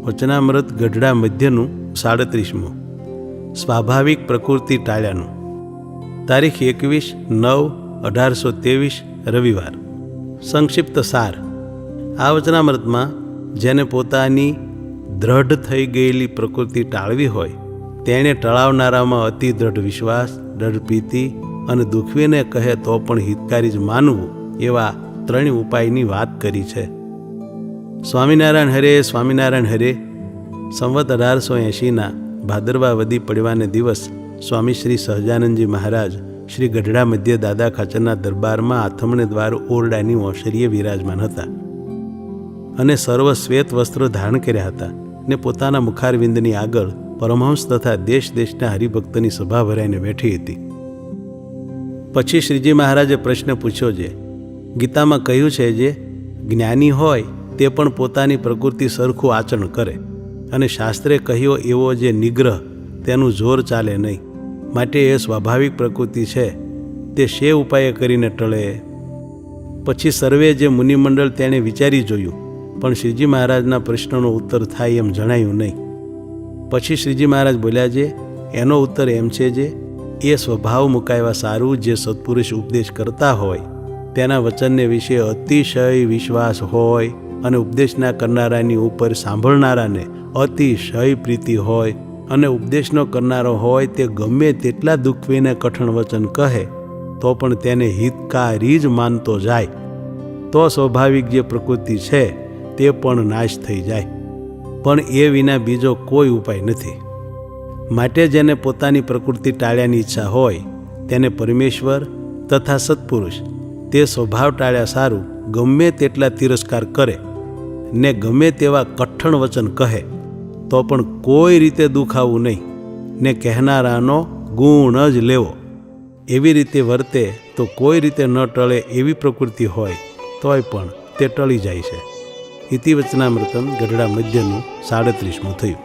વચનામૃત ગઢડા મધ્યનું 37મું. સ્વાભાવિક પ્રકૃતિ ટાળ્યાનું. તારીખ 21/9/1823 રવિવાર. સંક્ષિપ્ત સાર. આ વચનામૃતમાં જેને પોતાની દ્રઢ થઈ ગયેલી પ્રકૃતિ ટાળવી હોય તેણે ટળાવનારામાં અતિ દ્રઢ વિશ્વાસ, દ્રઢ પ્રીતિ અને દુઃખવીને કહે તો પણ હિતકારી જ માનવું એવા 3 ઉપાયની વાત કરી છે. સ્વામિનારાયણ હરે, સ્વામિનારાયણ હરે. સંવત 1880ના ભાદરવા વદી પડવાને દિવસ સ્વામી શ્રી સહજાનંદજી મહારાજ શ્રી ગઢડા મધ્ય દાદા ખાચરના દરબારમાં આથમણે દ્વાર ઓરડાની ઓસરીએ વિરાજમાન હતા અને સર્વ શ્વેત વસ્ત્રો ધારણ કર્યા હતા ને પોતાના મુખારવિંદની આગળ પરમહંસ તથા દેશ દેશના હરિભક્તની સભા ભરાઈને બેઠી હતી. પછી શ્રીજી મહારાજે પ્રશ્ન પૂછ્યો છે, ગીતામાં કહ્યું છે જે જ્ઞાની હોય તે પણ પોતાની પ્રકૃતિ સરખું આચરણ કરે અને શાસ્ત્રે કહ્યો એવો જે નિગ્રહ તેનું જોર ચાલે નહીં, માટે એ સ્વાભાવિક પ્રકૃતિ છે તે શે ઉપાય કરીને ટળે. પછી સર્વે જે મુનિમંડળ તેણે વિચારી જોયું પણ શ્રીજી મહારાજના પ્રશ્નનો ઉત્તર થાય એમ જણાયું નહીં. પછી શ્રીજી મહારાજ બોલ્યા છે, એનો ઉત્તર એમ છે જે એ સ્વભાવ મુકાયવા સારું જે સત્પુરુષ ઉપદેશ કરતા હોય તેના વચનને વિશે અતિશય વિશ્વાસ હોય અને ઉપદેશના કરનારાની ઉપર સાંભળનારાને અતિશય પ્રીતિ હોય અને ઉપદેશનો કરનારો હોય તે ગમે તેટલા દુઃખવીને કઠણ વચન કહે તો પણ તેને હિતકારી જ માનતો જાય તો સ્વાભાવિક જે પ્રકૃતિ છે તે પણ નાશ થઈ જાય. પણ એ વિના બીજો કોઈ ઉપાય નથી. માટે જેને પોતાની પ્રકૃતિ ટાળ્યાની ઈચ્છા હોય તેને પરમેશ્વર તથા સત્પુરુષ તે સ્વભાવ ટાળ્યા સારું ગમે તેટલા તિરસ્કાર કરે ને ગમે તેવા કઠણ વચન કહે તો પણ કોઈ રીતે દુખાવું નહીં ને કહેનારાનો ગુણ જ લેવો. એવી રીતે વર્તે તો કોઈ રીતે ન ટળે એવી પ્રકૃતિ હોય તોય પણ તે ટળી જાય છે. ઇતિ વચનામૃતમ ગઢડા મધ્યનું 37મું થયું.